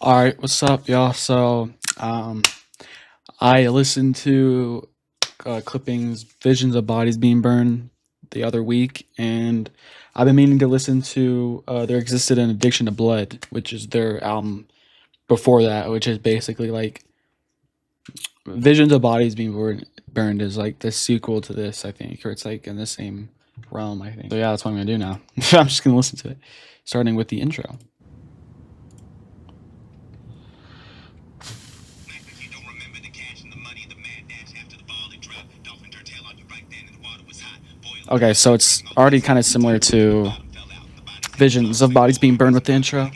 All right, what's up, y'all? I listened to clippings, visions of bodies being burned the other week, and I've been meaning to listen to There Existed an Addiction to Blood, which is their album before that, which is basically like Visions of Bodies Being Burned is like the sequel to this, I think, or it's like in the same realm, I think. So yeah, that's what I'm gonna do now. I'm just gonna listen to it, starting with the intro. Okay, so it's already kind of similar to Visions of Bodies Being Burned with the intro.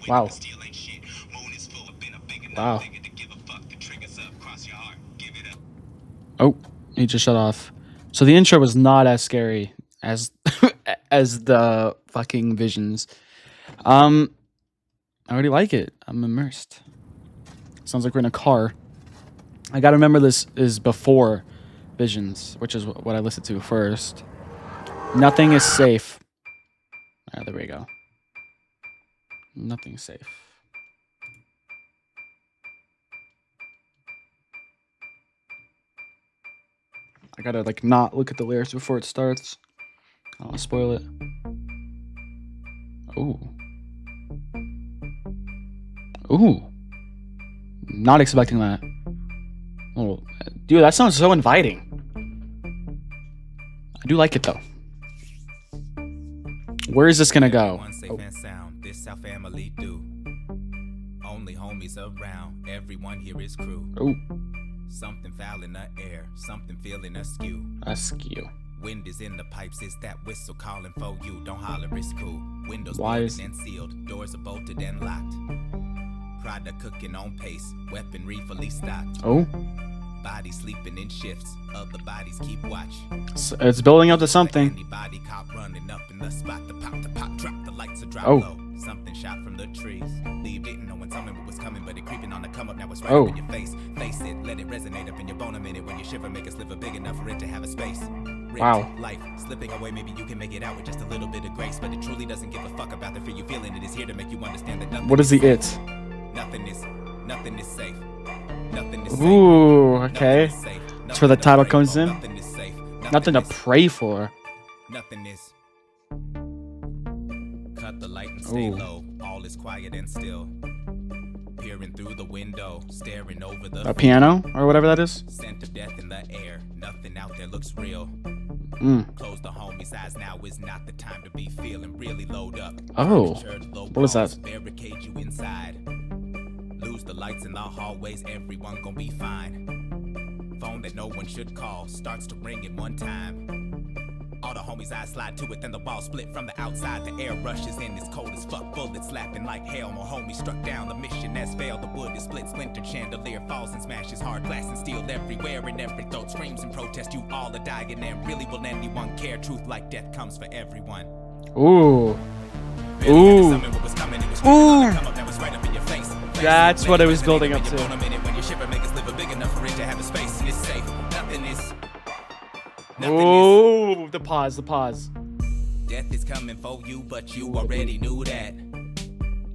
Wow. Wow. Oh, he just shut off. So the intro was not as scary as as the fucking Visions. I already like it. I'm immersed. Sounds like we're in a car. I gotta remember this is before Visions, which is what I listened to first. Nothing is safe. Ah, there we go. Nothing's safe. I gotta like not look at the lyrics before it starts. I'll spoil it. Ooh. Ooh. Not expecting that. Oh, dude, that sounds so inviting. I do like it though. Where is this gonna go? Oh. This our family do. Only homies around. Everyone here is crew. Ooh. Something foul in the air. Something feeling askew. Askew. Wind is in the pipes. It's that whistle calling for you. Don't holler, it's cool. Windows Wise. bolted and sealed. Doors are bolted and locked. Product cooking on pace. Weaponry fully stocked. Oh. Bodies sleeping in shifts. Other bodies keep watch. So it's building up to something. Anybody cop running up in the spot. The pop, drop. The lights are drop Oh. low. Something shot from the trees. Leave didn't know when something was coming, but it creeping on the come up. Now it's right Oh. up in your face. Face it, let it resonate up in your bone a minute. When you shiver, make a sliver big enough for it to have a space. Ripped Wow. Life slipping away, maybe you can make it out with just a little bit of grace. But it truly doesn't give a fuck about the fear you feeling. It is here to make you understand that nothing What is the it? safe. Nothing is safe. Nothing is safe. Ooh, okay. Nothing is safe. That's where the Nothing to title pray comes for. in. Nothing is safe. Nothing to is- pray for. Nothing is. Cut the light and stay Ooh. low. All is quiet and still. Peering through the window, staring over the A piano or whatever that is. scent of death in the air. Nothing out there looks real. Mm. Close the homie's eyes. Now is not the time to be feeling. Really load up. Oh. Church, low What is that? walls, barricade you inside. Lose the lights in the hallways. Everyone gon' be fine. Phone that no one should call starts to ring at one time. All the homies' eyes slide to it, then the wall split from the outside. The air rushes in, it's cold as fuck. Bullets slapping like hail. More homies struck down, the mission has failed. The wood is split, splintered, chandelier falls and smashes. Hard glass and steel everywhere, and every throat screams in protest. You all are dying, and really will anyone care? Truth like death comes for everyone. Ooh. Ooh. That's what it was building up to. Ooh, the pause. Death is coming for you, but you already knew that.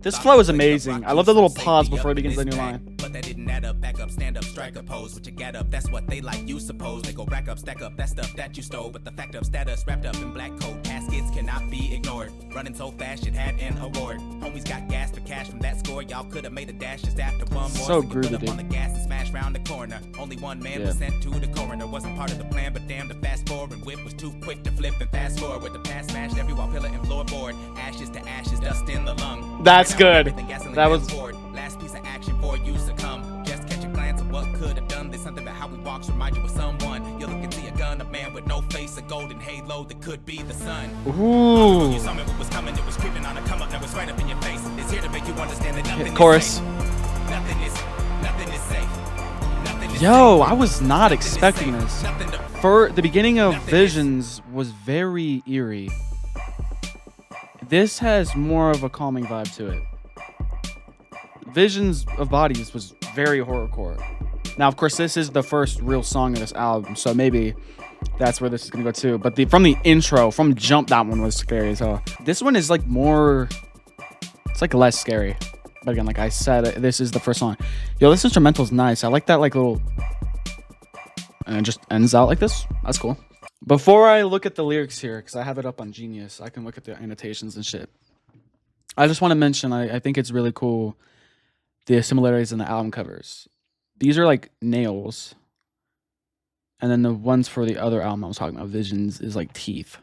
This flow is amazing. I love the little pause before it begins the new line. But that didn't add up. Back up, stand up, strike a pose. What you get up, that's what they like, you suppose. They go rack up, stack up, that stuff that you stole. But the fact of status wrapped up in black coat caskets cannot be ignored. Running so fast, it had an award. Homies got gas for cash from that score. Y'all could have made a dash just after one more. So you groovy, put up dude. on the gas and smash round the corner. Only one man was sent to the coroner. Wasn't part of the plan, but damn, the fast forward and whip was too quick to flip and fast forward. With the past smashed every wall, pillar, and floorboard. Ashes to ashes, dust in the lung. That's good. Gasoline That was. forward. Last piece of action for you succumb. Just catch a glance of what could have done. There's something about how we walk remind you of someone. You look and see a gun, a man with no face, a golden halo that could be the sun. Ooh. You saw me what was coming, it was creeping on a come up, now it's right up in your face. It's here to make you understand that nothing Chorus. is safe. Nothing is safe. Nothing is Yo, safe. I was not Nothing is expecting safe. this. Nothing to- For the beginning of Nothing is- Visions was very eerie. This has more of a calming vibe to it. Visions of Bodies was very horrorcore. Now, of course, this is the first real song of this album, so maybe that's where this is gonna go too. But from the intro, from jump, that one was scary as hell. This one is like more, it's like less scary. But again, like I said, this is the first song. Yo, this instrumental is nice. I like that like little, and it just ends out like this. That's cool. Before I look at the lyrics here, because I have it up on Genius, I can look at the annotations and shit. I just want to mention, I think it's really cool, the similarities in the album covers. These are like nails. And then the ones for the other album I was talking about, Visions, is like teeth.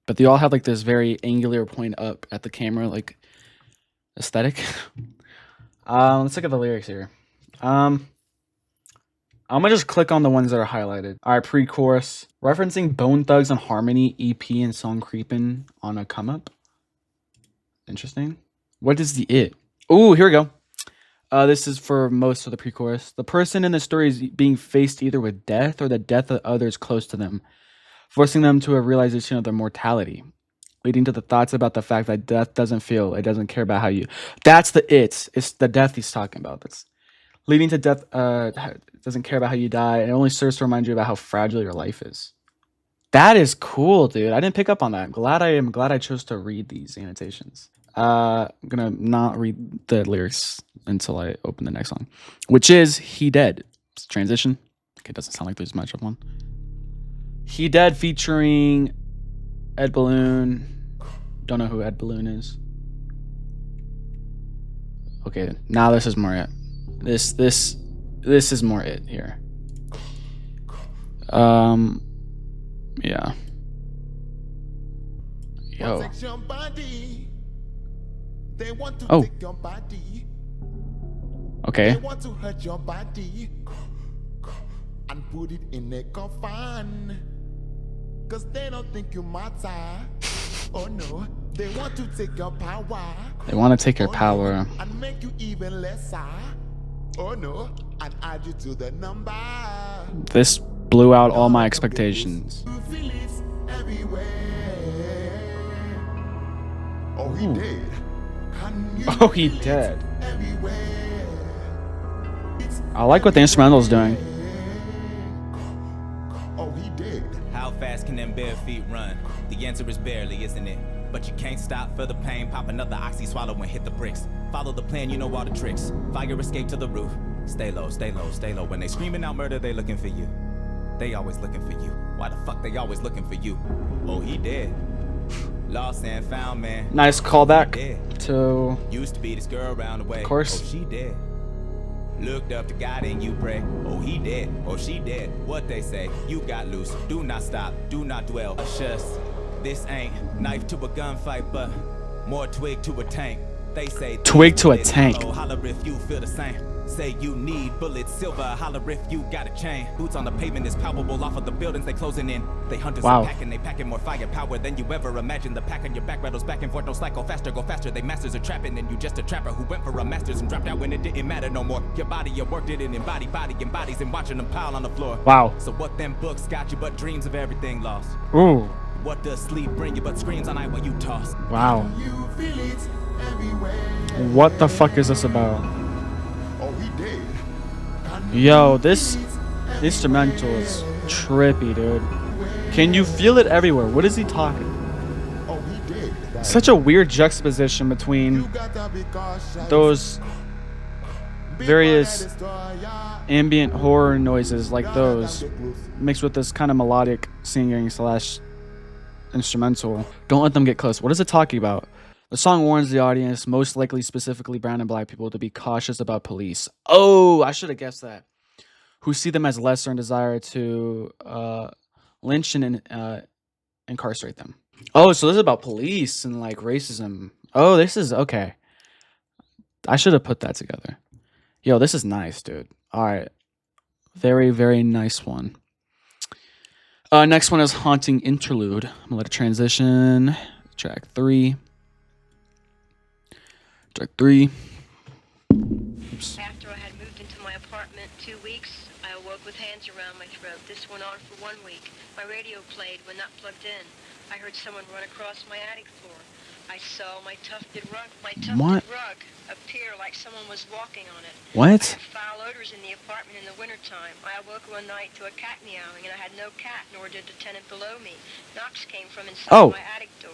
But they all have like this very angular point up at the camera, like aesthetic. Let's look at the lyrics here. I'm gonna just click on the ones that are highlighted. All right, pre-chorus. Referencing Bone Thugs and Harmony EP and song Creepin' on a Come Up. Interesting. What is the it? Ooh, here we go. This is for most of the pre-chorus. The person in the story is being faced either with death or the death of others close to them, forcing them to a realization of their mortality, leading to the thoughts about the fact that death doesn't feel, it doesn't care about how you. That's the it. It's the death he's talking about. That's leading to death. Doesn't care about how you die. And it only serves to remind you about how fragile your life is. That is cool, dude. I didn't pick up on that. I'm glad I chose to read these annotations. I'm gonna not read the lyrics until I open the next song, which is He Dead. It's transition. Okay, doesn't sound like there's much of one. He Dead featuring Ed Balloon. Don't know who Ed Balloon is. Okay, now this is more it. This is more it here. Yeah. Yo. They want to Oh. take your body. Okay. They want to hurt your body and put it in a coffin. Cause they don't think you matter. Oh no. They want to take your power. They want to take your Oh, power. no. And make you even lesser. Oh no. And add you to the number. This blew out all my expectations. You feel it everywhere. Oh, he Ooh. did. Can you Oh, he feel it dead. everywhere? It's I like what the instrumental is doing. Oh, he did. How fast can them bare feet run? The answer is barely, isn't it? But you can't stop for the pain. Pop another oxy, swallow and hit the bricks. Follow the plan, you know all the tricks. Fire escape to the roof. Stay low, stay low, stay low. When they screaming out murder, they looking for you. They always looking for you. Why the fuck they always looking for you? Oh, he dead. Lost and found, man. Nice callback Dead. to. Used to be this girl around the way. Of course. Oh, she dead. Looked up to God and you pray. Oh, he dead. Oh, she dead. What they say. You got loose. Do not stop. Do not dwell. Just this ain't knife to a gunfight, but more twig to a tank. They say Twig to a bullets tank. hollow. Holler if you feel the same. Say you need bullets, silver. Holler if you got a chain. Boots on the pavement is palpable off of the buildings they closing in. They hunters Wow. are packing, they packing more firepower than you ever imagined. The pack on your back rattles back and forth, no slack, go faster. They masters are trapping, and you just a trapper who went for a masters and dropped out when it didn't matter no more. Your body, your work didn't embody, body embodies, and watching them pile on the floor. Wow. So what them books got you but dreams of everything lost? Ooh. What does sleep bring you but screams all night while you toss? Wow. You feel it everywhere. What the fuck is this about? Oh, he did. Yo, this instrumental is trippy, dude. Can you feel it everywhere? What is he talking? Oh, he did. Such a weird juxtaposition You between gotta be cautious. those Before various they destroy ya. ambient horror noises like Gotta those, get close. mixed with this kind of melodic singing slash instrumental. Don't let them get close. What is it talking about? The song warns the audience, most likely specifically brown and black people, to be cautious about police. Oh, I should have guessed that. Who see them as lesser and desire to lynch and incarcerate them. Oh, so this is about police and like racism. Oh, this is okay. I should have put that together. Yo, this is nice, dude. All right. Very, very nice one. Next one is Haunting Interlude. I'm gonna let it transition. Track 3. Track 3. Oops. After I had moved into my apartment 2 weeks, I awoke with hands around my throat. This went on for 1 week. My radio played when not plugged in. I heard someone run across my attic floor. I saw my tufted What? rug appear like someone was walking on it. I What? had foul odors in the apartment in the wintertime. I awoke one night to a cat meowing, and I had no cat, nor did the tenant below me. Knocks came from inside Oh. my attic door.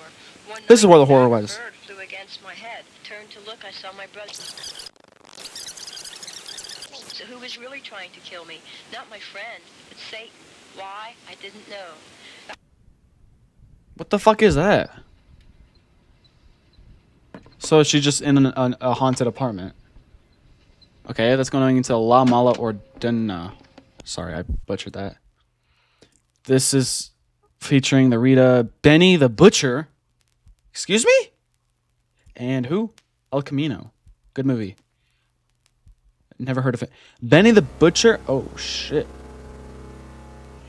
One This is night, where the a horror bad was. bird flew against my head. Turned to look, I saw my brother. So who was really trying to kill me? Not my friend, but Satan. Why? I didn't know. What the fuck is that? So she's just in a haunted apartment. Okay, that's going into La Mala Ordena. Sorry, I butchered that. This is featuring the Rita Benny the Butcher. Excuse me? And who? El Camino. Good movie. Never heard of it. Benny the Butcher? Oh, shit.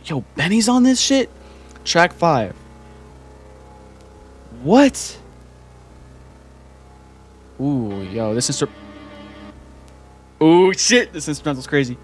Yo, Benny's on this shit? Track 5. What? Ooh, yo, this is... Ooh, shit. This instrumental's crazy.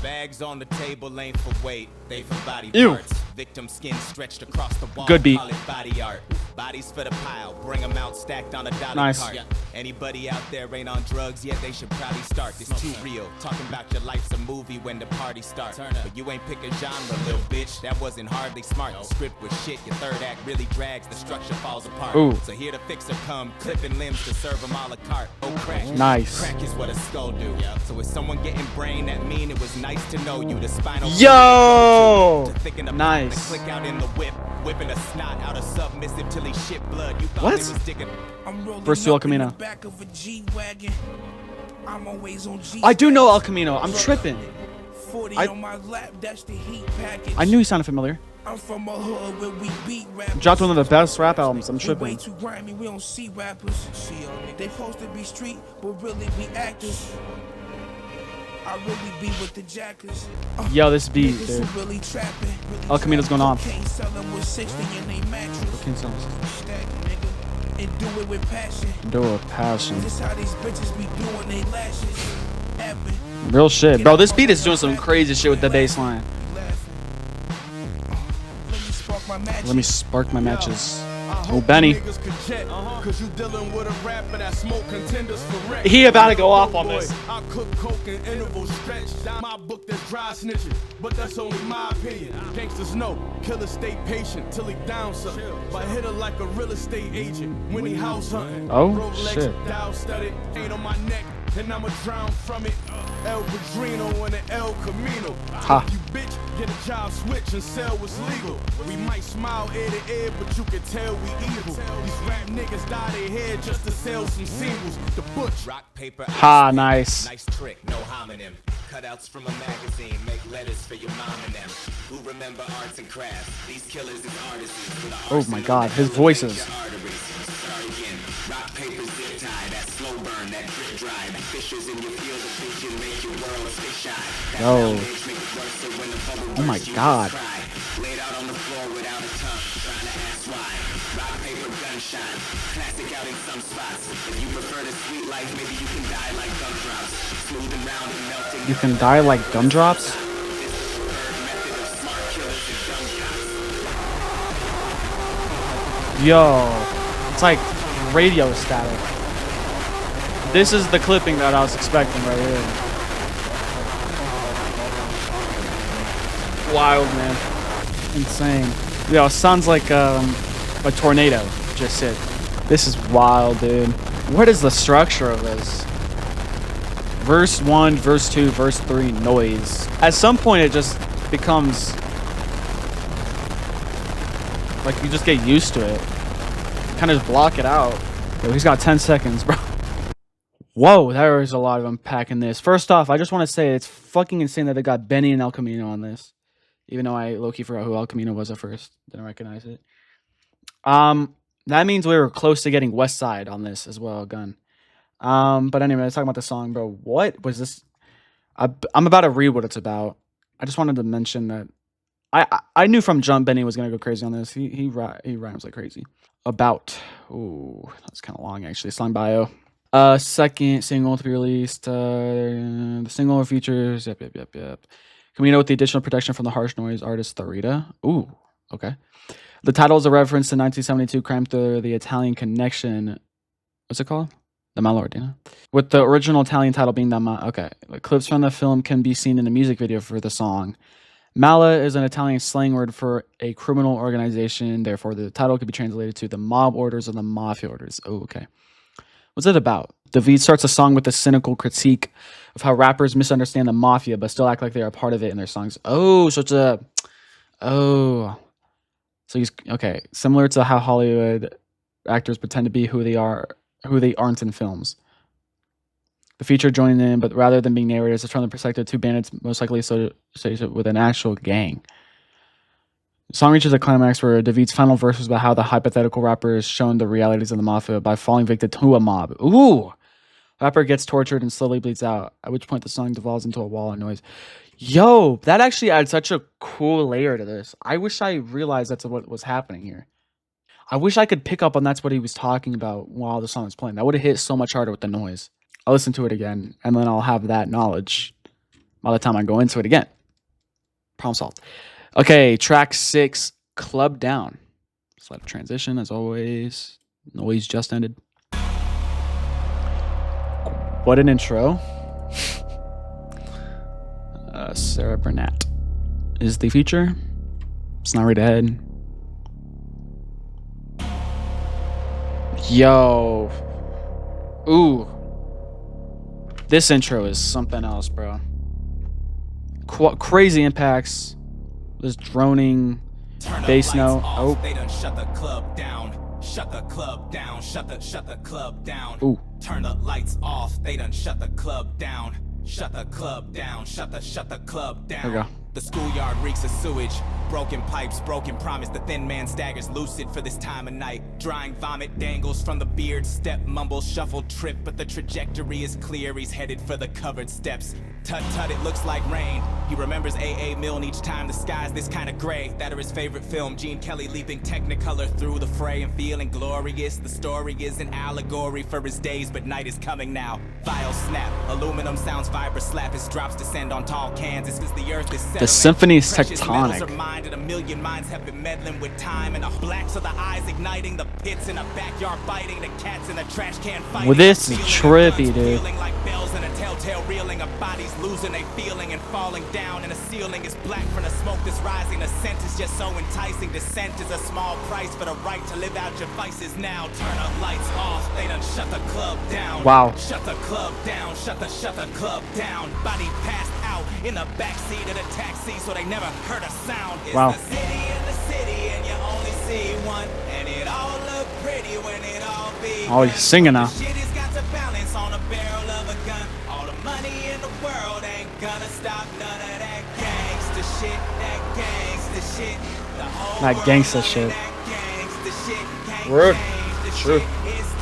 Bags on the table ain't for weight, they for body Ew. parts. Victim skin stretched across the wall. Good beat. Call it body art. Bodies for the pile, bring them out stacked on a dolly Nice. cart. Anybody out there ain't on drugs yet, they should probably start. It's too real. Talking about your life's a movie when the party starts. But you ain't pick a genre, little bitch. That wasn't hardly smart. The script was shit. Your third act really drags. The structure falls apart. Ooh. So here the fixer come, clipping limbs to serve them a la carte. Oh, crack. Nice. Crack is what a skull do. So is someone getting brain, that mean it was nice to know you. The spinal Yo! to thicken the Nice. to click out in the whip, whipping a snot out of submissive till he shit blood. You thought What? it was digging. I'm rolling Verse to El up in the Camino. back of a G-Wagon. I'm always on G. I do know El Camino. I'm tripping. 40 I- on my lap, that's the heat package. I knew he sounded familiar. I'm from a hood where we beat rappers. Dropped one of the best rap albums. I'm We way tripping. too grimy, we don't see rappers. They supposed to be street, but really be actors. I really be with the jackers. Yo, this beat, Niggas dude. who really trapping. El Camino's going off. Can't sell them with 60 in they mattress. King Sounds. Stack, nigga, and do it with passion. Do a passion. This how these bitches be doing they lashes. Epic. Real shit. Bro, this beat is doing some crazy shit with the bass line. Let me spark my magic. Let me spark my matches. I Oh, hope Benny. you niggas can check, cause you dealing with a rapper that smoke contenders for wreck. He about to go off on this. I cook coke in interval stretch. Down my book that's dry snitching, but that's only my opinion. Gangsters know, killers stay patient till he down something. But hit her like a real estate agent when he house hunting. Oh, Rolex shit. dial studded, ain't on my neck, and I'ma drown from it. El Padrino and the El Camino. Ha. You bitch, get a job switch and sell what's legal. We might smile ear to ear, but you can tell we evil. These rap niggas dye their hair just to sell some singles. The butch. Rock, paper, Ha, ice, nice. Nice trick, no homonym. Cutouts from a magazine, make letters for your mom and them. Who remember arts and crafts? These killers is artisans. With a Oh my god, his voices. arteries. Start again. Rock, paper, zip tie, that slow burn, that drip dry. The fishers in your field of vision make your world stay shy. That Yo. knowledge make it worse, so when the bubble Oh my bursts, you God. cry. Laid out on the floor without a tongue, trying to ask why. Rock, paper, gunshot. Classic out in some spots. If you prefer the sweet life, maybe you can die like gumdrops. Smooth and round and melting. You can die like gumdrops? Yo, it's like radio static. This is the clipping that I was expecting right here. Wild, man. Insane. Yo, sounds like a tornado just hit. This is wild, dude. What is the structure of this? Verse 1, verse 2, verse 3, noise. At some point, it just becomes like you just get used to it. Kind of just block it out. Yo, he's got 10 seconds, bro. Whoa, there is a lot of unpacking this. First off, I just want to say it's fucking insane that they got Benny and El Camino on this. Even though I low-key forgot who El Camino was at first. Didn't recognize it. That means we were close to getting West Side on this as well, Gun. But anyway, let's talk about the song, bro. What was this? I'm about to read what it's about. I just wanted to mention that I knew from jump Benny was gonna go crazy on this. He rhymes like crazy. About. Ooh, that's kind of long actually. Song bio. Second single to be released. The single features. Yep. Camino with the additional protection from the harsh noise artist Tharita. Ooh, Okay. The title is a reference to 1972 crime thriller The Italian Connection. What's it called? The Malordina. With the original Italian title being okay. Clips from the film can be seen in the music video for the song. Mala is an Italian slang word for a criminal organization. Therefore, the title could be translated to the mob orders or the mafia orders. Oh, okay. What's it about? David starts a song with a cynical critique of how rappers misunderstand the mafia but still act like they are a part of it in their songs. Oh, so it's a... Oh. So he's... Okay. Similar to how Hollywood actors pretend to be who they aren't in films. The feature joining in, but rather than being narrators, it's from the perspective of two bandits most likely associated with an actual gang. The song reaches a climax where David's final verse is about how the hypothetical rapper is shown the realities of the mafia by falling victim to a mob. Ooh! Rapper gets tortured and slowly bleeds out, at which point the song devolves into a wall of noise. Yo, that actually adds such a cool layer to this. I wish I realized that's what was happening here. I wish I could pick up on that's what he was talking about while the song was playing. That would have hit so much harder with the noise. I'll listen to it again, and then I'll have that knowledge by the time I go into it again. Problem solved. Okay, track 6, Club Down. Slight transition, as always. Noise just ended. What an intro. Sarah Burnett is the feature. It's not right ahead. Yo. Ooh. This intro is something else, bro. Crazy impacts. This droning bass note. Oh. They done shut the club down. Shut the club down. Shut the club down. Ooh. Turn the lights off. They done shut the club down. Shut the club down. Shut the club down. There we go. The schoolyard reeks of sewage. Broken pipes, broken promise. The thin man staggers lucid for this time of night. Drying vomit dangles from the beard. Step mumble, shuffle, trip. But the trajectory is clear. He's headed for the covered steps. Tut tut, it looks like rain. He remembers A.A. Milne each time the sky's this kind of gray. That are his favorite film. Gene Kelly leaping Technicolor through the fray and feeling glorious. The story is an allegory for his days, but night is coming now. Vial snap, aluminum sounds vibra slap. His drops descend on tall cans. This is the earth is settling. The symphony is Precious metals tectonic. are mined, and a million minds have been meddling with time. And the blacks of the eyes igniting, the pits in a backyard biting, the cats in the trash can fighting. Well, this is Feeling trippy, guns dude. peeling like bells in a telltale reeling of bodies losing a feeling and falling down. And the ceiling is black from the smoke that's rising. The scent is just so enticing. Descent is a small price for the right to live out your vices now. Turn the lights off. They done shut the club down. Wow. Shut the club down. Shut the club down. Body passed out in the backseat of the taxi, so they never heard a sound. It's Wow. the city in the city, and you only see one. And it all look pretty when it all be. Oh, he's singing now. Shit has got to balance on a barrel of a gun. All the money in the world ain't gonna stop none of that gangsta shit. That gangsta shit. The whole That world gangsta loving shit. That gangsta shit. Can't Rude. change the True. shit. It's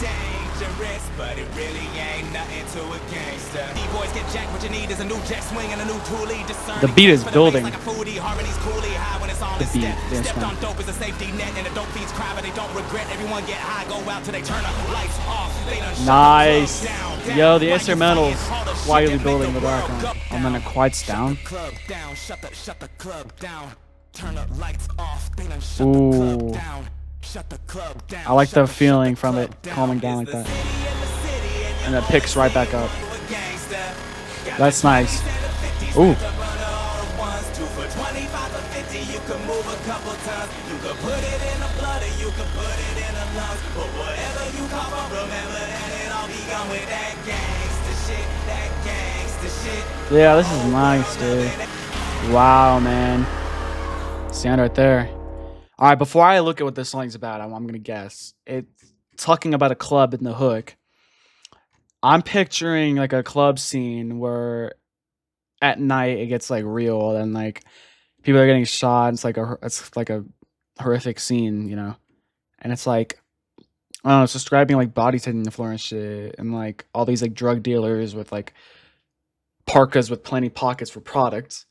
dangerous, but it really ain't nothing to a gangster. D-boys get jacked, what you need is a new jack swing and a new toolie. Discerning The beat is for the building. bass like a foodie. Harmony's coolly high when it's on The its beat, step. the Stepped on instrument. dope is a safety net, and the dope feeds cry, but they don't regret. Everyone get high, go out till they turn the lights off. They done shut the Nice. club down. Yo, the Why you instrumentals fighting all the shit quietly that building in make the world background. go And then it quiets Shut down. the club down. Shut the club down. Turn the lights off. They done shut Ooh. the club down. Shut the club down. I like the Shut feeling the from club it calming down like It's the that. city in the city, And you it picks right back up. know a gangster. Got That's the nice. 20s and the 50s Ooh. wrapped up under all the ones. 2 for 25 or 50, you can move a couple tons. You can put it in the blood or you can put it in the lungs. But whatever you call for, remember that it all begun with that gangster shit. That gangster shit. Yeah, this is nice, dude. Wow, man. Stand right there. All right, before I look at what this song's about, I'm going to guess. It's talking about a club in the hook. I'm picturing like a club scene where at night it gets like real and like people are getting shot. It's like a horrific scene, you know. And it's like I don't know, it's describing like bodies hitting the floor and shit, and like all these like drug dealers with like parkas with plenty pockets for products.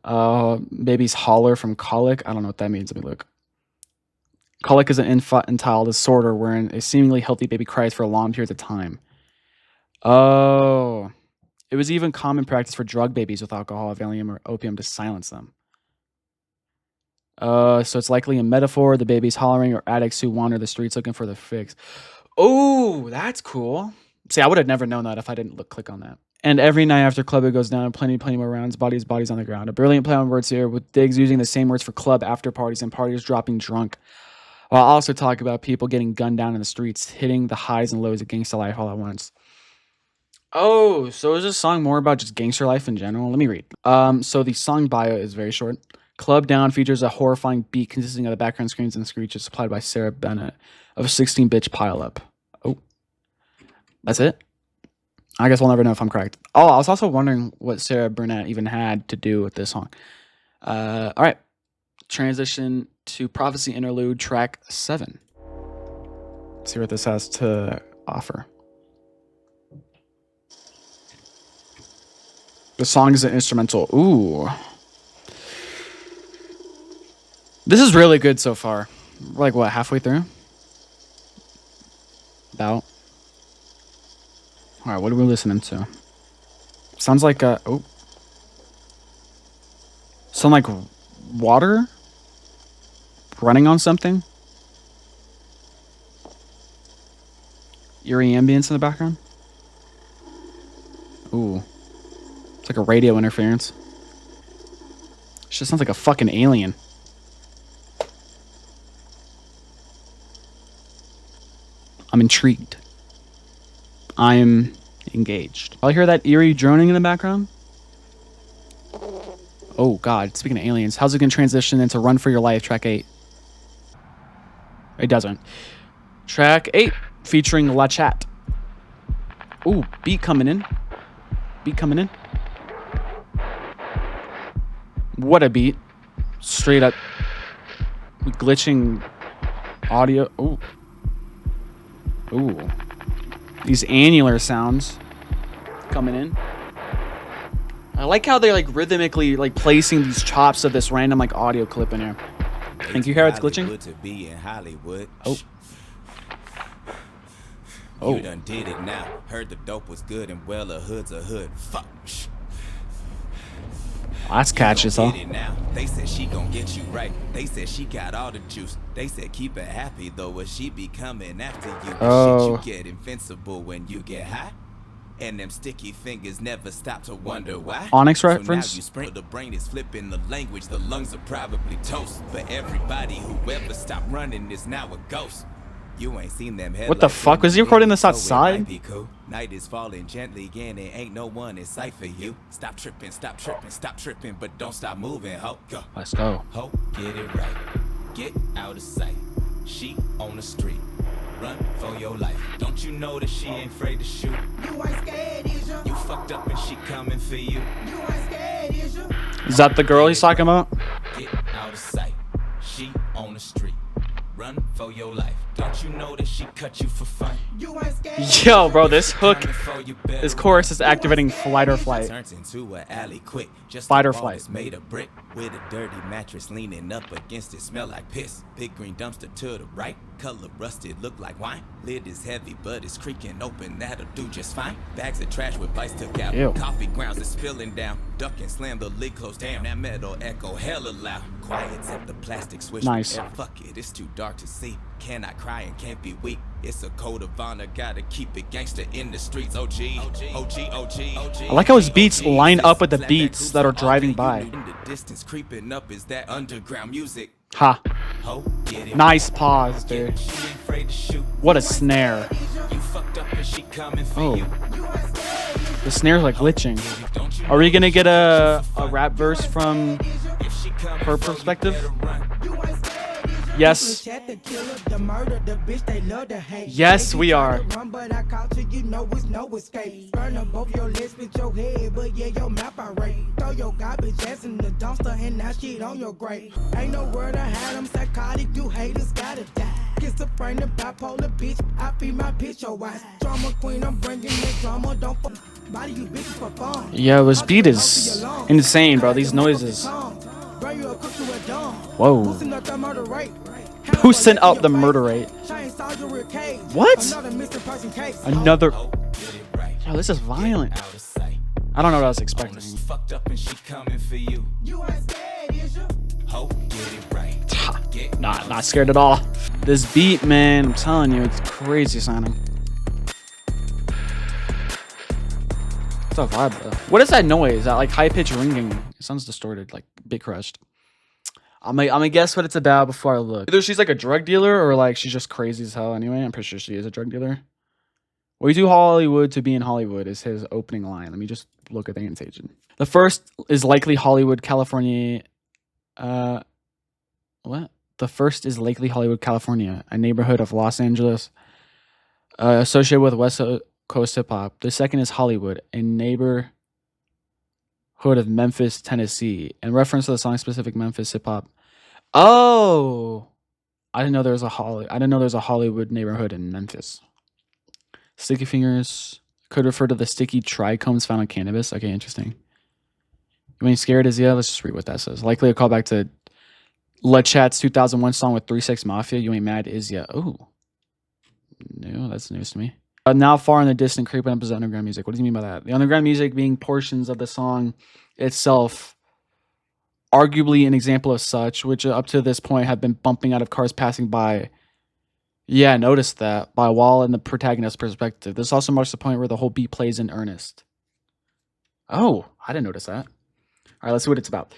Baby's holler from colic. I don't know what that means. Let me look. Colic is an infantile disorder wherein a seemingly healthy baby cries for a long period of time. Oh, it was even common practice for drug babies with alcohol, Valium, or opium to silence them. So it's likely a metaphor. The baby's hollering, or addicts who wander the streets looking for the fix. Oh, that's cool. See, I would have never known that if I didn't click on that. And every night after club, it goes down. Plenty more rounds. Bodies on the ground. A brilliant play on words here, with Diggs using the same words for club, after parties, and partiers dropping drunk. I'll also talk about people getting gunned down in the streets, hitting the highs and lows of gangster life all at once. Oh, so is this song more about just gangster life in general? Let me read. So the song bio is very short. Club Down features a horrifying beat consisting of the background screams and screeches supplied by Sarah Bennett of a 16-bitch pileup. Oh, that's it? I guess we'll never know if I'm correct. Oh, I was also wondering what Sarah Burnett even had to do with this song. All right. Transition to Prophecy Interlude, track 7. Let's see what this has to offer. The song is an instrumental. Ooh. This is really good so far. We're like, what, halfway through? About. All right, what are we listening to? Sounds like oh. Sound like water running on something. Eerie ambience in the background. Ooh. It's like a radio interference. It just sounds like a fucking alien. I'm intrigued. I'm engaged. I hear that eerie droning in the background. Oh god, speaking of aliens, how's it gonna transition into Run for Your Life, track 8? It doesn't. Track 8, featuring La Chat. Ooh, beat coming in. Beat coming in. What a beat. Straight up glitching audio. Ooh. Ooh. These annular sounds coming in. I like how they're like rhythmically like placing these chops of this random like audio clip in here. Think you hear it's glitching? To be in Hollywood. Oh. Oh. You done did it now. Heard the dope was good and well, a hood's a hood. Fuck. That's catchy, huh? Now. They said she gon' get you right. They said she got all the juice. They said keep her happy though, or she be coming after you. Oh. Shit, you get invincible when you get high. And them sticky fingers never stop to wonder why. Onyx So reference? now you sprint, the brain is flipping the language, the lungs are probably toast. But everybody who ever stopped running is now a ghost. You ain't seen them headlights. What the fuck? Was he recording this so it outside? might be cool. Night is falling gently and it ain't no one in sight for you. Stop tripping, but don't stop moving, ho. Go. Let's go. Ho, get it right. Get out of sight. She on the street. Run for your life. Don't you know that she ain't afraid to shoot? You ain't scared, is you? You fucked up and she coming for you. You ain't scared, is you? Is that the girl he's talking about? Get out of sight. She on the street. Run for your life. Don't you know that she cut you for fun? You ain't scared. Yo, bro, this hook, Coming for you, better this chorus is activating flight or flight. Turns into an alley quick. Just Fight a or wall flight. that's made of brick with a dirty mattress leaning up against it. Smell like piss. Big green dumpster to the right. Color rusted, look like wine. Lid is heavy, but it's creaking open. That'll do just fine. Bags of trash with bites took out. Ew. Coffee grounds is spilling down. Duck and slam the lid closed. Damn, that metal echo hella loud. Quiet except the plastic switch. Nice. And fuck it, it's too dark to see. Cannot cry and can't be weak. It's a code of honor, gotta keep it gangster in the streets. OG. I like how his beats line up with the beats that are driving by. In the distance creeping up is that underground music. Ha. Ho, get it. Nice pause, dude. She ain't afraid to shoot. What a snare. You fucked up and she coming for Oh. you. The snare's like glitching. Don't you Are we know gonna that get she a cut you for fun? rap verse from If she coming her for you, perspective? better run. Yes. The killer, the murder, the bitch they love to hate. Yes, we are. Run, but I caught you, you know it's no escape. Burn up both your legs with your head, but yeah, your mouth I rate. Throw your garbage ass in the dumpster and now shit on your grave. Ain't no word I had, I'm psychotic, you haters gotta die. Schizophrenic, bipolar bitch, I feed my bitch your wife. Drama queen, I'm bringing that drama, don't fuck body you bitches for fun. Yo, this beat is insane, bro. These noises. Whoa. Boosting up the murder rate. What? Another. Ho, get it right. Yo, this is violent. Out of sight. I don't know what I was On expecting. the fucked up and she coming for you. You ain't scared, is you? Ho, get it right. Not scared at all. This beat, man, I'm telling you, it's crazy sounding. It's a vibe, though. What is that noise? That like high pitched ringing? It sounds distorted, like Bit Crushed. I'm gonna guess what it's about before I look. Either she's like a drug dealer or like she's just crazy as hell. Anyway, I'm pretty sure she is a drug dealer. "We do Hollywood to be in Hollywood" is his opening line. Let me just look at the annotation. The first is likely Hollywood, California. What? The first is likely Hollywood, California, a neighborhood of Los Angeles associated with West Coast hip hop. The second is Hollywood, a neighborhood of Memphis, Tennessee, in reference to the song specific Memphis hip hop. Oh, I didn't know there was a Hollywood neighborhood in Memphis. Sticky fingers could refer to the sticky trichomes found on cannabis. Okay, interesting. You ain't scared is yeah. Let's just read what that says. Likely a callback to LeChat's 2001 song with 3 6 Mafia. You ain't mad is ya. Oh, no, that's news to me. Now far in the distant, creeping up is underground music. What do you mean by that? The underground music being portions of the song itself, arguably an example of such, which up to this point have been bumping out of cars passing by. Yeah, I noticed that. By while in the protagonist's perspective. This also marks the point where the whole beat plays in earnest. Oh, I didn't notice that. All right, let's see what it's about.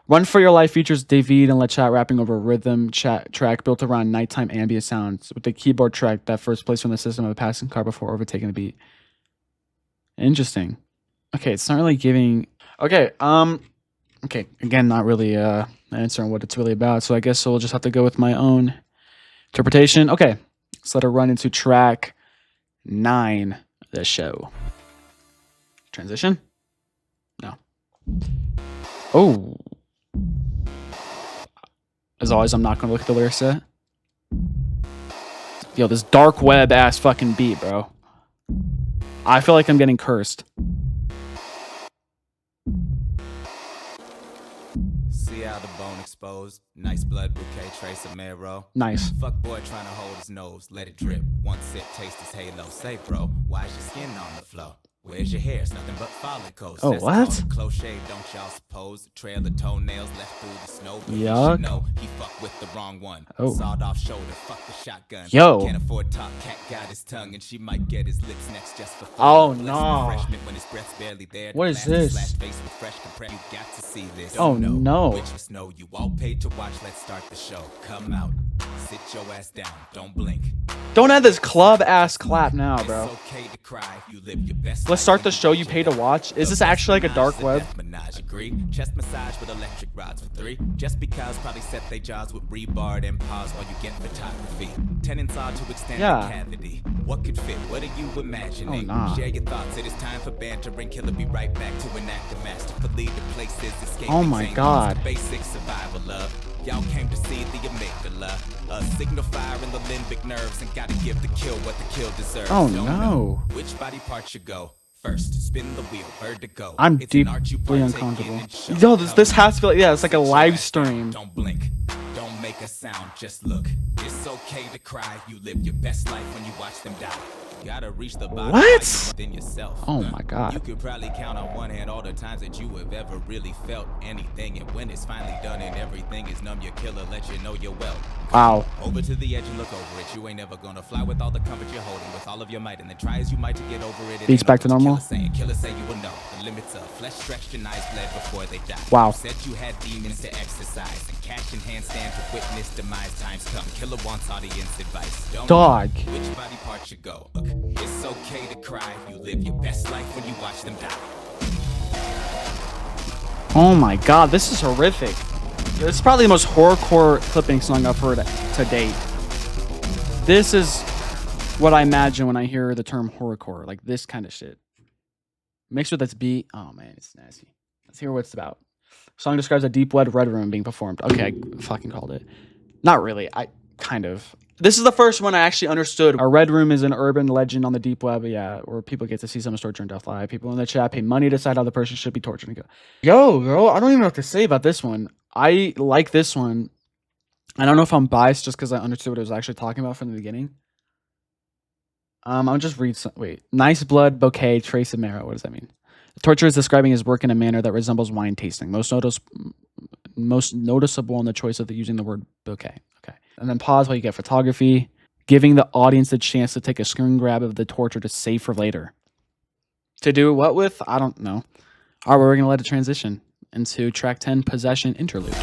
Run for Your Life features David and LeChat rapping over a rhythm track built around nighttime ambient sounds with the keyboard track that first plays from the system of a passing car before overtaking the beat. Interesting. Okay, it's not really giving... Okay, okay, again, not really answering what it's really about, so I guess we'll just have to go with my own interpretation. Okay, let's let her run into track 9 of the show. Transition? No. Oh. As always, I'm not going to look at the lyrics yet. Yo, this dark web ass fucking beat, bro. I feel like I'm getting cursed. See how the bone exposed? Nice blood bouquet, trace of marrow. Nice. Fuck boy trying to hold his nose, let it drip. One sip, taste his halo. Say, bro, why's your skin on the floor? Where's your hair? It's nothing but follicles. Oh, That's what? called close shave, don't y'all suppose? Trail of toenails left through the snow. But you Yuck. should know he fucked with the wrong one. Oh. Sawed off shoulder, fuck the shotgun. Yo. Can't afford top cat, got his tongue, and she might get his lips next just for fun. Oh, Blessed no. refreshment when his breath's barely there. What is this? Slash face with fresh compress. You got to see this. Oh, Don't no. Which was snow. You all paid to watch. Let's start the show. Come out. Sit your ass down. Don't blink. Don't have this club ass clap now, bro. It's okay to cry. You live your best Let's life start when the you show watch you them pay to die. watch. Is this The actually like a best dark menage, web? the death menage, agree? Chest massage with electric rods for 3. Just because probably set they jaws with rebar and pause while you get photography. Tenants are to extend Yeah. the cavity. What could fit? What are you imagining? Oh, nah. Share your thoughts. It is time for bantering. Killer be right back to enact the masterfully the places escape. Oh my God. Basic survival love. Y'all came to see the amygdala. A signal fire in the limbic nerves and gotta give the kill what the kill deserves. Oh, Don't no. know which body part should go first. Spin the wheel, bird to go. I'm It's an art you deeply partake uncomfortable. in and show. Yo, this Come has to be like, yeah, it's like a sit your live ass down. stream. Don't blink. Don't make a sound. Just look. It's okay to cry. You live your best life when you watch them die. Gotta reach the bottom What? within yourself. Oh my God. You could probably count on one hand all the times that you have ever really felt anything. And when it's finally done and everything is numb, your killer let you know you're well. Wow. Over to the edge and look over it. You ain't never gonna fly with all the comfort you're holding, with all of your might. And then try as you might to get over it. Beats back to normal. Killers say you will know the limits of flesh stretched and eyes bled before they die. Wow. You said you had demons to exercise and cash in handstand to witness demise. Times come. Killer wants audience advice. Don't Dog. know which body part should go. Look, it's okay to cry. You live your best life when you watch them die. Oh my God, this is horrific. It's probably the most horrorcore clipping song I've heard to date. This is what I imagine when I hear the term horrorcore, like this kind of shit. Mixed with this beat. Oh man, it's nasty. Let's hear what it's about. Song describes a deep red room being performed. Okay, I fucking called it. Not really. I kind of. This is the first one I actually understood. A red room is an urban legend on the deep web, yeah, where people get to see someone's torture and death live. People in the chat pay money to decide how the person should be tortured and killed. Yo, bro, I don't even know what to say about this one. I like this one. I don't know if I'm biased just because I understood what it was actually talking about from the beginning. I'll just read some. Wait. Nice blood bouquet, trace of marrow. What does that mean? The torturer is describing his work in a manner that resembles wine tasting. Most most noticeable in the choice of using the word bouquet. Okay. And then pause while you get photography, giving the audience the chance to take a screen grab of the torture to save for later. To do what with? I don't know. All right, we're going to let it transition into track 10, Possession Interlude.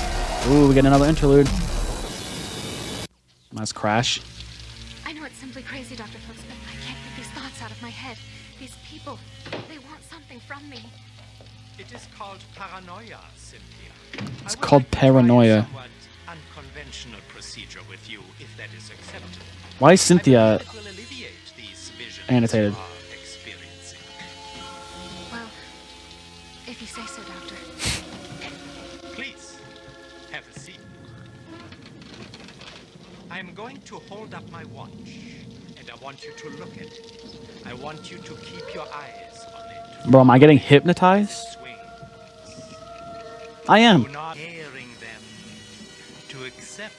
Ooh, we get another interlude. Nice crash. I know it's simply crazy, Dr. Fuchs, but I can't get these thoughts out of my head. These people, they want something from me. It is called paranoia, Cynthia. It's called paranoia. A somewhat unconventional procedure with you, if that is acceptable. Why is Cynthia It will alleviate these visions annotated? you are experiencing. Well, if you say so, Doctor. Please, have a seat. I am going to hold up my watch, and I want you to look at it. I want you to keep your eyes on it. Bro, am I getting hypnotized? Swing. I am. Do not hearing them to accept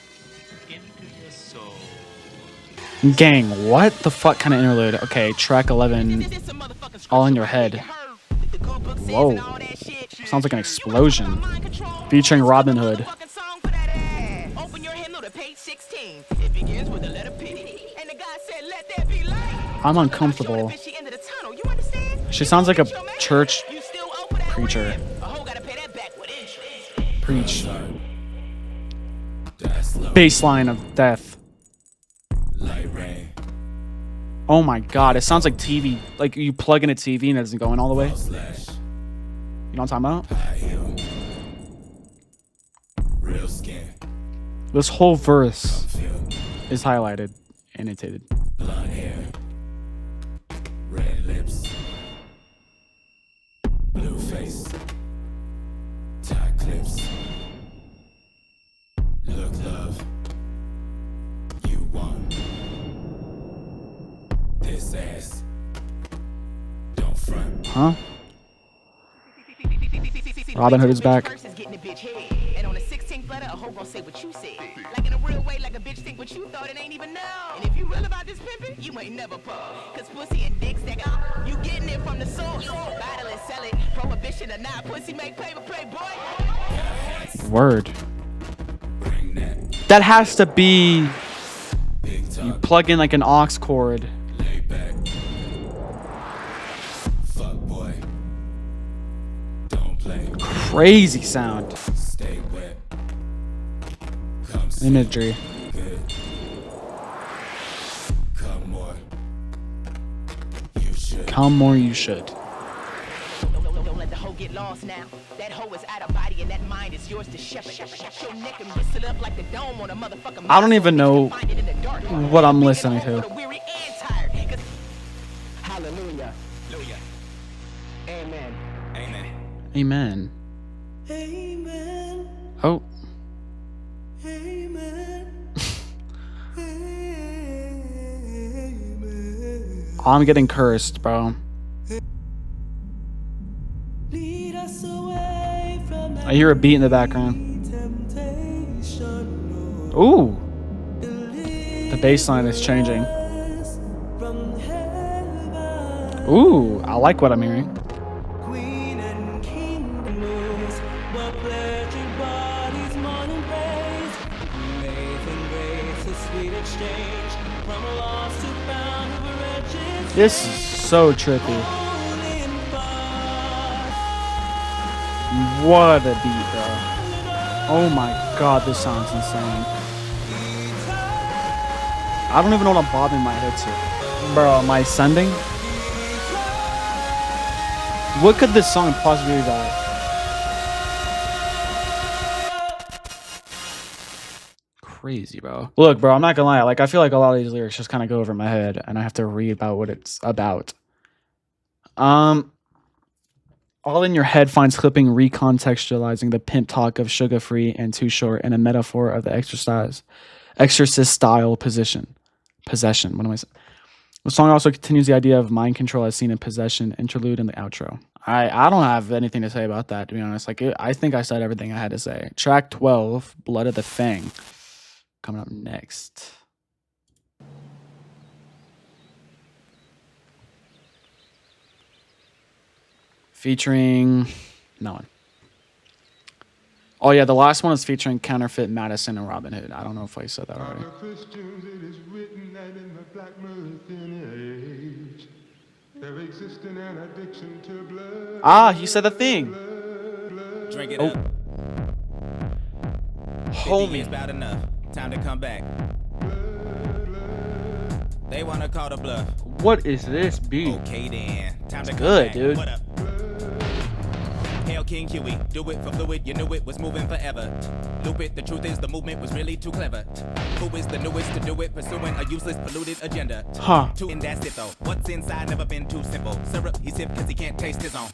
into your soul. Gang, what the fuck kind of interlude? Okay, track 11, All in Your Head. Whoa. Sounds like an explosion. Featuring Robin Hood. Open your hymnal to page 16. It begins with the letter P. And the guy said, let there be light. I'm uncomfortable. You understand? She sounds like a church You still owe for that preacher. rent. A hoe gotta pay that back with interest. Preach. Baseline of death. Oh my god, it sounds like TV. Like you plug in a TV and it isn't going all the way. You know what I'm talking about? Real skin, This whole verse is highlighted, annotated. blonde hair, red lips, blue face, tight clips. Look, love, you want this ass. Don't front. Huh? Robin Hood is back. First is getting a bitch head. And on the 16th letter, a hoe gon' say what you said. Like in a real way, like a bitch think what you thought it ain't even know. And if you real about this pimpin', you ain't never pull. Cause pussy and dick stack up. You getting it from the source. Bottle and sell it. Prohibition or not. Pussy make paper play, boy. Word. Bring that That has to be. big You talk, plug in like an aux cord. lay back. Fuck boy, don't play. Crazy sound. Stay wet. Come see Imagery. good. Come more. You should. Come more, you should. Don't let the hoe get lost now. That hoe is out of body and that mind is yours to shepherd. Your neck and whistle up like the dome on a motherfucking. I don't even know Find it in the dark. what I'm listening to. Weary and tired. 'Cause- Hallelujah. Hallelujah. Amen. Amen. Amen. Amen. Oh, Amen. Amen. I'm getting cursed, bro. Lead us away from I hear a beat in the background. temptation. Ooh, the bass line is changing. From heaven. Ooh, I like what I'm hearing. Queen and king moves, but pledging bodies, morning praise. Amazing grace, a sweet exchange from lost to found of wretched. This is so trippy. Holy and far. What a beat, bro. Oh my god, this sounds insane. I don't even know what I'm bobbing my head to. Bro, am I ascending? What could this song possibly be about? Crazy, bro. Look, bro, I'm not gonna lie. Like, I feel like a lot of these lyrics just kind of go over my head, and I have to read about what it's about. All in Your Head finds clipping recontextualizing the pimp talk of Sugar Free and Too Short in a metaphor of the exorcist style possession. What am I saying? The song also continues the idea of mind control as seen in Possession interlude in the outro. I don't have anything to say about that, to be honest. Like, I think I said everything I had to say. Track 12, Blood of the Fang, coming up next. Featuring no one. Oh yeah, the last one is featuring Counterfeit, Madison, and Robin Hood. I don't know if I said that already. Christians, it is written that in the Black Meridian age, there existed an addiction to blood. Ah, he said the thing. Drink it Oh. up. 50 Homie. years about enough. Time to come back. They wanna call the bluff. What is this beat? Okay then. Time to come good, back. dude. What up? Hail King Huey, do it for fluid, you knew it was moving forever. Loop it, the truth is the movement was really too clever. Who is the newest to do it, pursuing a useless, polluted agenda? Huh. And that's it though. What's inside never been too simple. Syrup, he's hip cause he can't taste his own.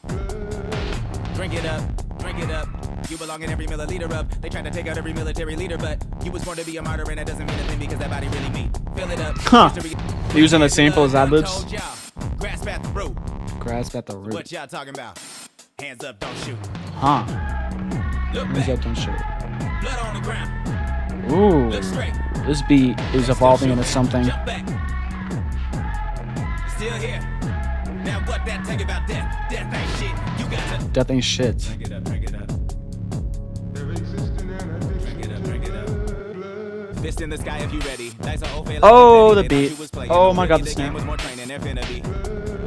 Drink it up, drink it up. You belong in every milliliter of. They tried to take out every military leader, but you was born to be a martyr and that doesn't mean a thing because that body really mean. Fill it up. Huh. History- Using the sample as ad-libs. Told y'all, grasp at the root. Grasp at the root. What y'all talking about? Hands up, don't shoot. Huh. Look Hands back, up, don't shoot. blood on the ground. Ooh. Look straight. This beat is evolving into something. Jump back. Still here. Now what that tell you about death? Death ain't shit. You got to Death ain't shit. bring it up, bring it up. There existed an addiction Bring it up, bring it up. Fist in the sky if you ready. Dice are old Oh, the beat. Oh my God, the snare. game was more training, there finna be.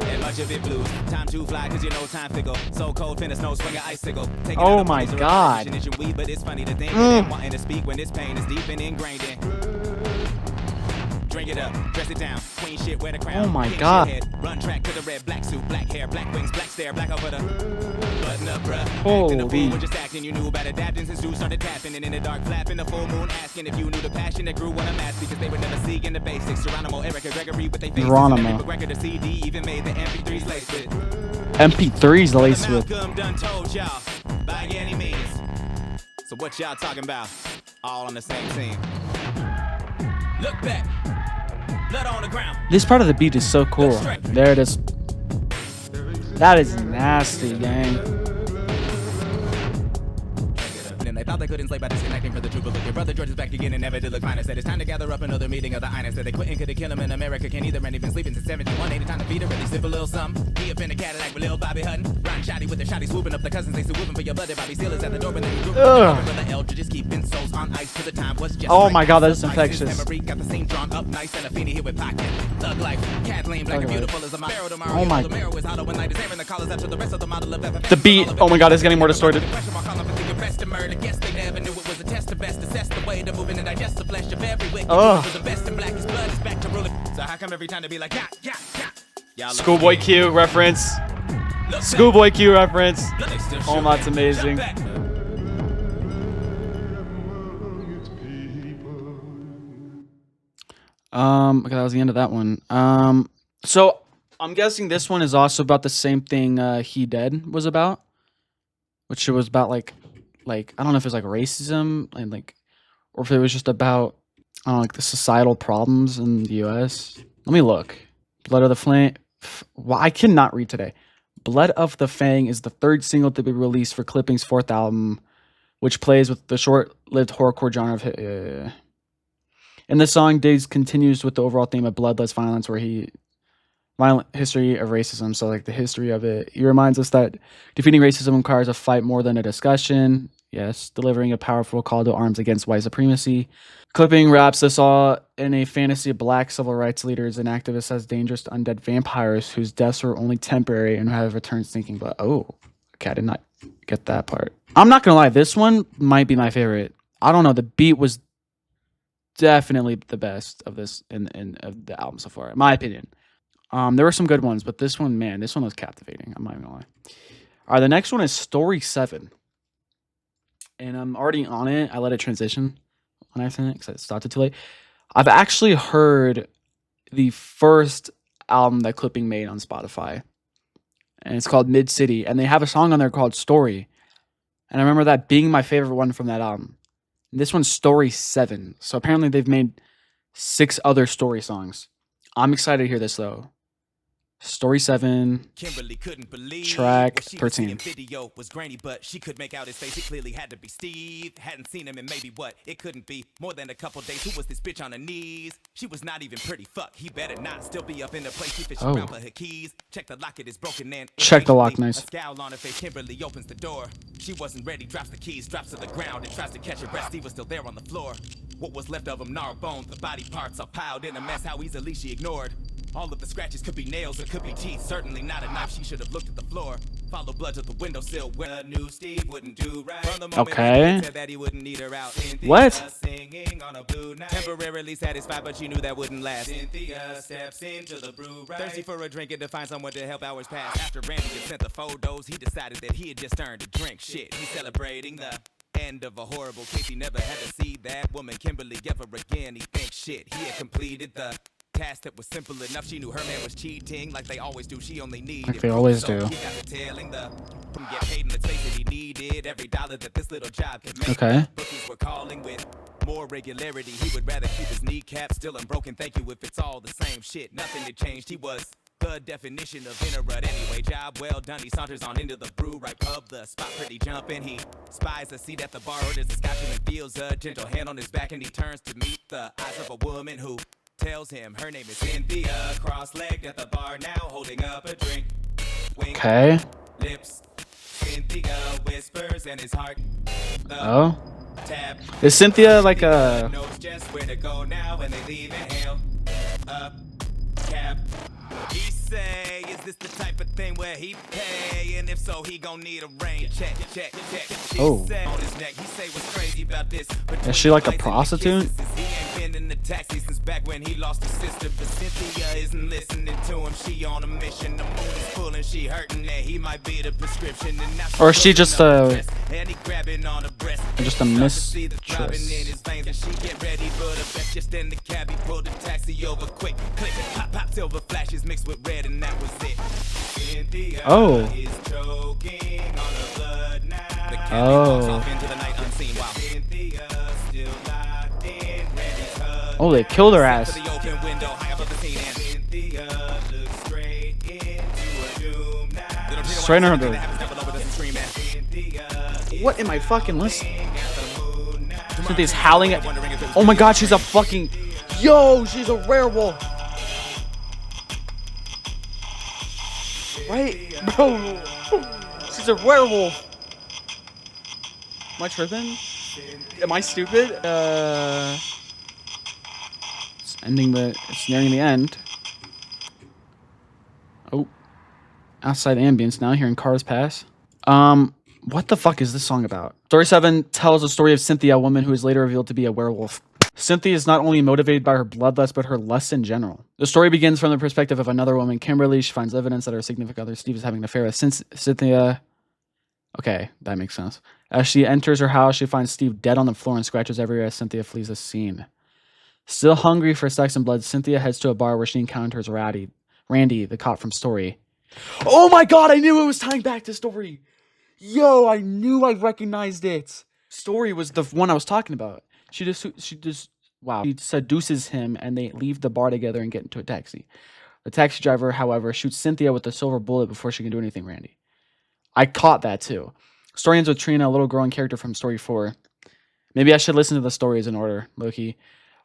And much of it blue. Time to fly, cause you know time fickle. So cold, finna snow, swing an icicle. Taking Oh out the my points of God. recognition, it's your weed, but it's funny to think that I'm wanting to speak when this pain is deep and ingrained in. Drink it up, dress it down. Queen shit, wear the crown. Oh my King God. shit head. Run track to the red, black suit, black hair, black wings, black stare, black over the button up, bruh. Acting a Holy. fool, we're just acting. You knew about adapting since you started tapping. And in the dark, flapping the full moon, asking if you knew the passion that grew on a mask because they were never seeing the basics. Geronimo, Erica, Gregory with they faces. Geronimo. And every record of CD even made the MP3s laced with. MP3's laced with. Malcolm done told y'all by any means. So what y'all talking about? All on the same team. Look back. Blood on the ground. This part of the beat is so cool. There it is. That is nasty, gang. And they thought they couldn't slay by disconnecting from the truth. But look, your brother George is back again and never did look fine. I said it's time to gather up another meeting of the Ines. Said they quit and could have killed him in America. Can't either, and he been sleeping since 71. Ain't it time to feed her? Really sip a little something. He up in the Cadillac with Lil Bobby Hutton. Ron Shotty with the shotty swooping up the cousins. They still whooping for your brother. Bobby Seals at the door, but then you grew up. Brother Eldridge just keeping souls on ice till the time was just Oh right. my God, that's Ice, infectious. Memory got the scene drawn up nice and a fiend here with pocket. Thug life, Kathleen, black and beautiful as a Mario tomorrow. Oh my- The mirror was hollow when light is airing the colors after the rest of the model of The beat. Oh my God, it's getting more distorted. Guess they never knew it was a test to best assess the way to move in and digest the flesh of every wicked. Ugh. The best and blackest blood is back to ruling. So how come every time they be like, yeah, yeah, yeah? Y'all look Schoolboy scared. Q reference. Look back. Schoolboy Q reference. Look, they still Oh, shooting. that's amazing. Jump back. among its people. Okay, that was the end of that one. So I'm guessing this one is also about the same thing He Dead was about, which it was about like I don't know if it was like racism and like, or if it was just about I don't know, like the societal problems in the U.S. Let me look. Blood of the Flame. Well, I cannot read today. Blood of the Fang is the third single to be released for Clipping's fourth album, which plays with the short-lived horrorcore genre of and the song Diggs continues with the overall theme of bloodless violence, where violent history of racism. So like the history of it, he reminds us that defeating racism requires a fight more than a discussion. Yes, delivering a powerful call to arms against white supremacy. Clipping wraps us all in a fantasy of black civil rights leaders and activists as dangerous undead vampires whose deaths were only temporary and who have returned stinking blood. Oh, okay, I did not get that part. I'm not gonna lie, this one might be my favorite. I don't know, the beat was definitely the best of this in of the album so far, in my opinion. There were some good ones, but this one, man, this one was captivating. I'm not even gonna lie. All right, the next one is Story 7. And I'm already on it. I let it transition on accident because I started too late. I've actually heard the first album that Clipping made on Spotify. And it's called Mid City. And they have a song on there called Story. And I remember that being my favorite one from that album. And this one's Story 7. So apparently they've made 6 other Story songs. I'm excited to hear this though. Story 7, Kimberly couldn't believe track what she was seeing 13. video was grainy, but she could make out his face. It clearly had to be Steve. Hadn't seen him in maybe what? It couldn't be more than a couple days. Who was this bitch on her knees? She was not even pretty. Fuck, he better not still be up in the place. She fishing around for her keys. Check the lock, it is broken and Check the lock, nice. A scowl on her face. Kimberly opens the door. She wasn't ready. Drops the keys, drops to the ground, and tries to catch her breath. Steve was still there on the floor. What was left of him, gnarled bones, the body parts are piled in a mess. How easily she ignored. All of the scratches could be nails, it could be teeth. Certainly not a knife. She should have looked at the floor. Follow blood to the windowsill where knew Steve wouldn't do right. From the moment Okay. he said that he wouldn't need her out. Cynthia What? Singing on a blue night. Temporarily satisfied, but she knew that wouldn't last. Cynthia steps into the brew right. Thirsty for a drink and to find someone to help hours pass. After Randy had sent the photos, he decided that he had just earned a drink. Shit, he's celebrating the end of a horrible case. He never had to see that woman Kimberly ever again. He thinks shit, he had completed the task that was simple enough. She knew her man was cheating like they always do. She only needed Like they always so do. He got to telling the get paid in the space that he needed every dollar that this little job could make. Okay. Bookies were calling with more regularity. He would rather keep his kneecap still unbroken. Thank you if it's all the same shit. Nothing had changed. He was the definition of in a rut anyway. Job well done. He saunters on into the brew right pub. The spot pretty jumping. He spies a seat at the bar, orders a scotch and feels a gentle hand on his back, and he turns to meet the eyes of a woman who tells him her name is Cynthia. Cross-legged at the bar now, holding up a drink. Wink, Okay. lips. Cynthia whispers and his heart. Oh. Tap. Is Cynthia like a... Knows just where to go now when they leave and hail. Up. Cap. He say, is this the type of thing where he pay? And if so, he gon' need a rain check. She Oh. say on his neck, he say what's crazy about this. Is she like a prostitute? He ain't been in the taxi since back when he lost his sister. But Cynthia isn't listening to him. She on a mission. The moon is full and she hurting that he might be the prescription. And now Or is she just a... and he grabbing on her breast. Just a See the throbbing in mistress? his veins and she get ready for the best. Just in the cab, he pulled the taxi over quick. Click, pop, pop, silver flashes mixed with red, and that was it. Cynthia Oh. is choking on the blood now. The cab Oh. walks off into the night unseen while Cynthia still locked in. Randy's hug Oh, they killed her ass. to the open window high above the scene, and Cynthia looks straight into a doom now. Little Peter Straight in her wants to door. happen, step below, but doesn't scream at Cynthia. What am I fucking listening? Cynthia's howling at... Oh my god, she's a fucking... Yo, she's a werewolf. Right? Bro. She's a werewolf. Am I tripping? Am I stupid? It's ending the... It's nearing the end. Oh. Outside ambience now, hearing cars pass. What the fuck is this song about? Story 7 tells the story of Cynthia, a woman who is later revealed to be a werewolf. Cynthia is not only motivated by her bloodlust, but her lust in general. The story begins from the perspective of another woman, Kimberly. She finds evidence that her significant other, Steve, is having an affair with Cynthia. Okay, that makes sense. As she enters her house, she finds Steve dead on the floor and scratches everywhere as Cynthia flees the scene. Still hungry for sex and blood, Cynthia heads to a bar where she encounters Randy, the cop from Story. Oh my god, I knew it was tying back to Story! Yo, I knew I recognized it. Story was the one I was talking about. She seduces him and they leave the bar together and get into a taxi. The taxi driver, however, shoots Cynthia with a silver bullet before she can do anything, Randy. I caught that too. Story ends with Trina, a little growing character from Story 4. Maybe I should listen to the stories in order, Loki.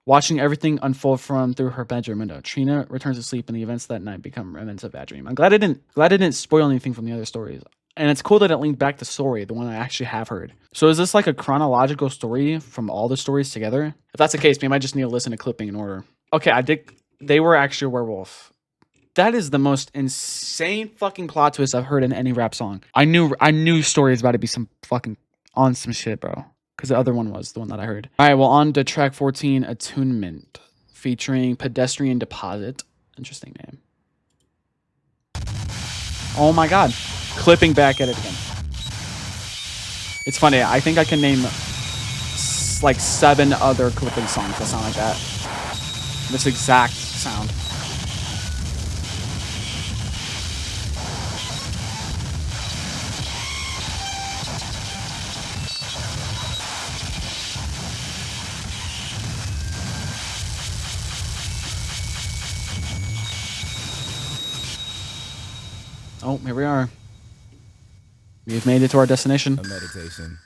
Watching everything unfold through her bedroom window. Trina returns to sleep and the events that night become remnants of a bad dream. I'm glad I didn't spoil anything from the other stories. And it's cool that it linked back to Story, the one I actually have heard. So is this like a chronological story from all the stories together? If that's the case, maybe I just need to listen to clipping in order. Okay, they were actually a werewolf. That is the most insane fucking plot twist I've heard in any rap song. I knew Story was about to be some fucking on some shit, bro. Because the other one was the one that I heard. All right, well, on to track 14, Attunement, featuring Pedestrian Deposit. Interesting name. Oh my god. Clipping back at it again. It's funny. I think I can name like 7 other clipping songs that sound like that. This exact sound. Oh, here we are. We've made it to our destination. A meditation.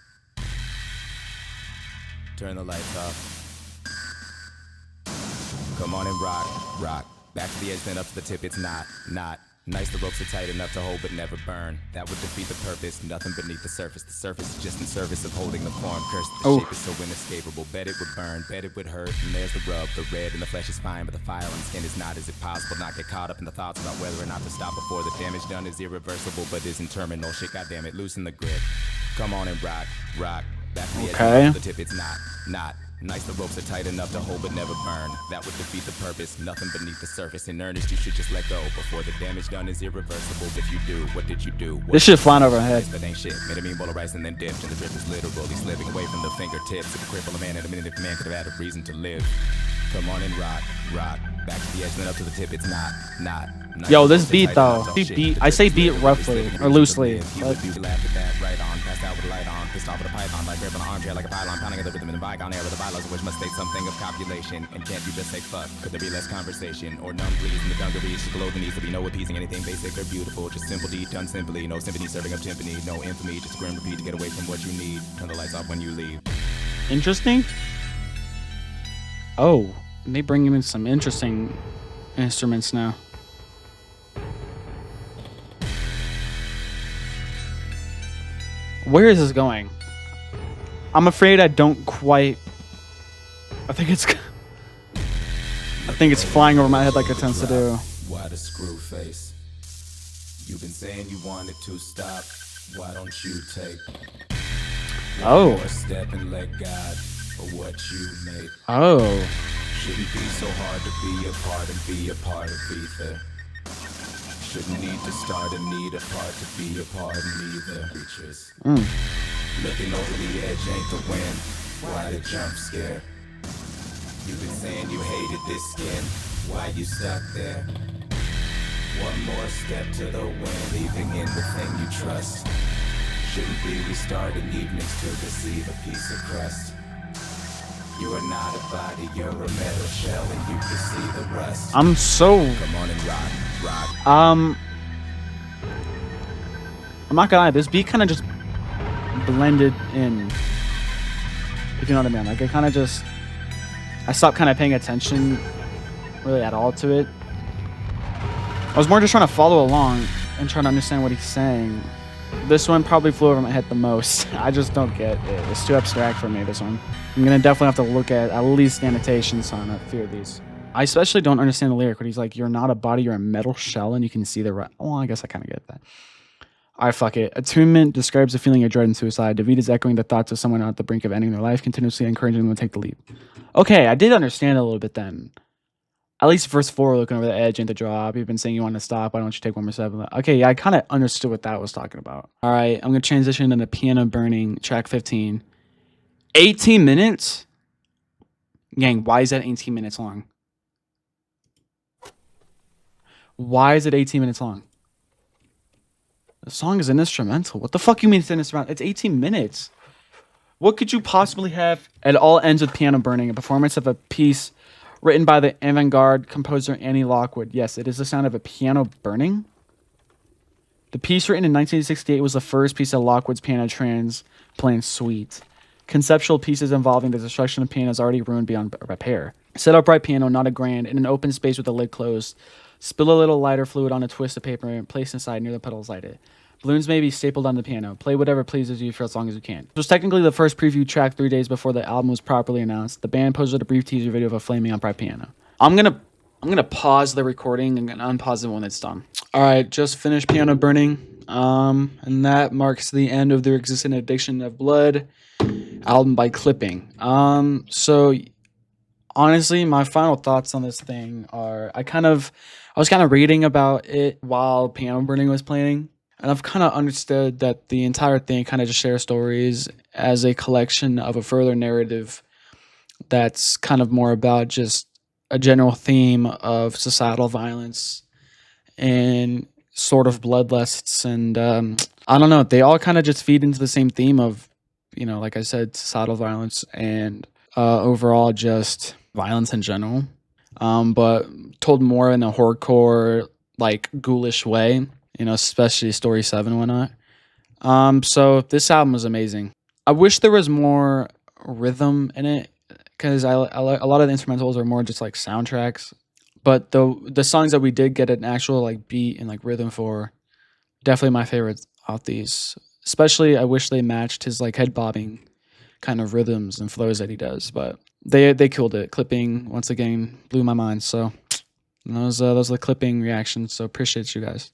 Turn the lights off. Come on and rock, rock. Back to the edge, then up to the tip, it's not. Nice, the ropes are tight enough to hold but never burn. That would defeat the purpose, nothing beneath the surface. The surface is just in service of holding the form. Cursed, the shape is so inescapable. Bet it would burn, bet it would hurt. And there's the rub, the red, and the flesh is fine, but the fire on the skin is not. Is it possible not get caught up in the thoughts about whether or not to stop before the damage done is irreversible but isn't terminal? Shit, goddamn it, loosen the grip. Come on and rock, rock. Back to the edge, to the tip, it's not. Nice, the ropes are tight enough to hold but never burn. That would defeat the purpose, nothing beneath the surface. In earnest, you should just let go before the damage done is irreversible. If you do, what did you do? This shit flying over my head. That ain't shit. Made a mean bowl of rice and then dipped, and the drip is literally slipping away from the fingertips. It would cripple a man in a minute if man could have had a reason to live. Come on and rock, rock. Back to the edge, then up to the tip, it's not. Yo, this beat though. Beat. I say beat roughly or loosely. But you laughed at that right on, passed out with a light on, pissed off with a python, like gripping an armchair like a pylon, pounding at the rhythm in the bygone era with the bylaws of which must state something of copulation. And can't you just say fuck? Could there be less conversation or numb bleeds in the dungarees? Just below the needs to be no appeasing anything basic or beautiful. Just simple deed done simply. No symphony serving up timpani. No infamy. Just a grim repeat to get away from what you need. Turn the lights off when you leave. Interesting. Oh, they bring in some interesting instruments now. Where is this going? I'm afraid I don't quite. I think it's flying over my head like it tends to do. Why the screw face? You've been saying you wanted to stop. Why don't you take one more step and let God for what you made? Oh. Shouldn't be so hard to be a part and be a part of either. Shouldn't need to start and need a part to be a part of neither. Creatures. Looking over the edge ain't the win. Why the jump scare? You've been saying you hated this skin. Why you stuck there? One more step to the wind, leaving in the thing you trust. Shouldn't be restarting evenings to receive a piece of crust. You are not a body, you're a metal shell, and you can see the rust. I'm so. Come on and rock. I'm not gonna lie, this beat kind of just blended in. If you know what I mean. Like, it kind of just. I stopped kind of paying attention really at all to it. I was more just trying to follow along and trying to understand what he's saying. This one probably flew over my head the most. I just don't get it. It's too abstract for me, this one. I'm going to definitely have to look at least the annotations on a few of these. I especially don't understand the lyric when he's like, you're not a body, you're a metal shell, and you can see the... Well, I guess I kind of get that. Alright, fuck it. Attunement describes the feeling of dread and suicide. David is echoing the thoughts of someone at the brink of ending their life, continuously encouraging them to take the leap. Okay, I did understand a little bit then. At least verse 4, looking over the edge and the drop. You've been saying you want to stop. Why don't you take 1 more step? Okay, yeah, I kind of understood what that was talking about. All right, I'm going to transition into Piano Burning, track 15. 18 minutes? Gang, why is that 18 minutes long? Why is it 18 minutes long? The song is an instrumental. What the fuck you mean it's an instrumental? It's 18 minutes. What could you possibly have? It all ends with Piano Burning, a performance of a piece written by the avant-garde composer Annie Lockwood. Yes, it is the sound of a piano burning. The piece written in 1968 was the first piece of Lockwood's piano transplant suite. Conceptual pieces involving the destruction of pianos already ruined beyond repair. Set upright piano, not a grand, in an open space with the lid closed. Spill a little lighter fluid on a twist of paper and place inside near the pedals, light it. Balloons may be stapled on the piano. Play whatever pleases you for as long as you can. It was technically the first preview track 3 days before the album was properly announced. The band posted a brief teaser video of a flaming upright piano. I'm gonna pause the recording and unpause it when it's done. All right, just finished Piano Burning, and that marks the end of There Exists an Addiction of Blood album by Clipping. So honestly, my final thoughts on this thing are I was kind of reading about it while Piano Burning was playing. And I've kind of understood that the entire thing kind of just shares stories as a collection of a further narrative that's kind of more about just a general theme of societal violence and sort of bloodlusts. And I don't know, they all kind of just feed into the same theme of, you know, like I said, societal violence and overall just violence in general. But told more in a horrorcore, like ghoulish way. you know, especially Story 7 and whatnot. So this album was amazing. I wish there was more rhythm in it because a lot of the instrumentals are more just like soundtracks. But the songs that we did get an actual like beat and like rhythm for, definitely my favorites out these. Especially, I wish they matched his like head bobbing kind of rhythms and flows that he does. But they killed it. Clipping once again blew my mind. So those are the clipping reactions. So appreciate you guys.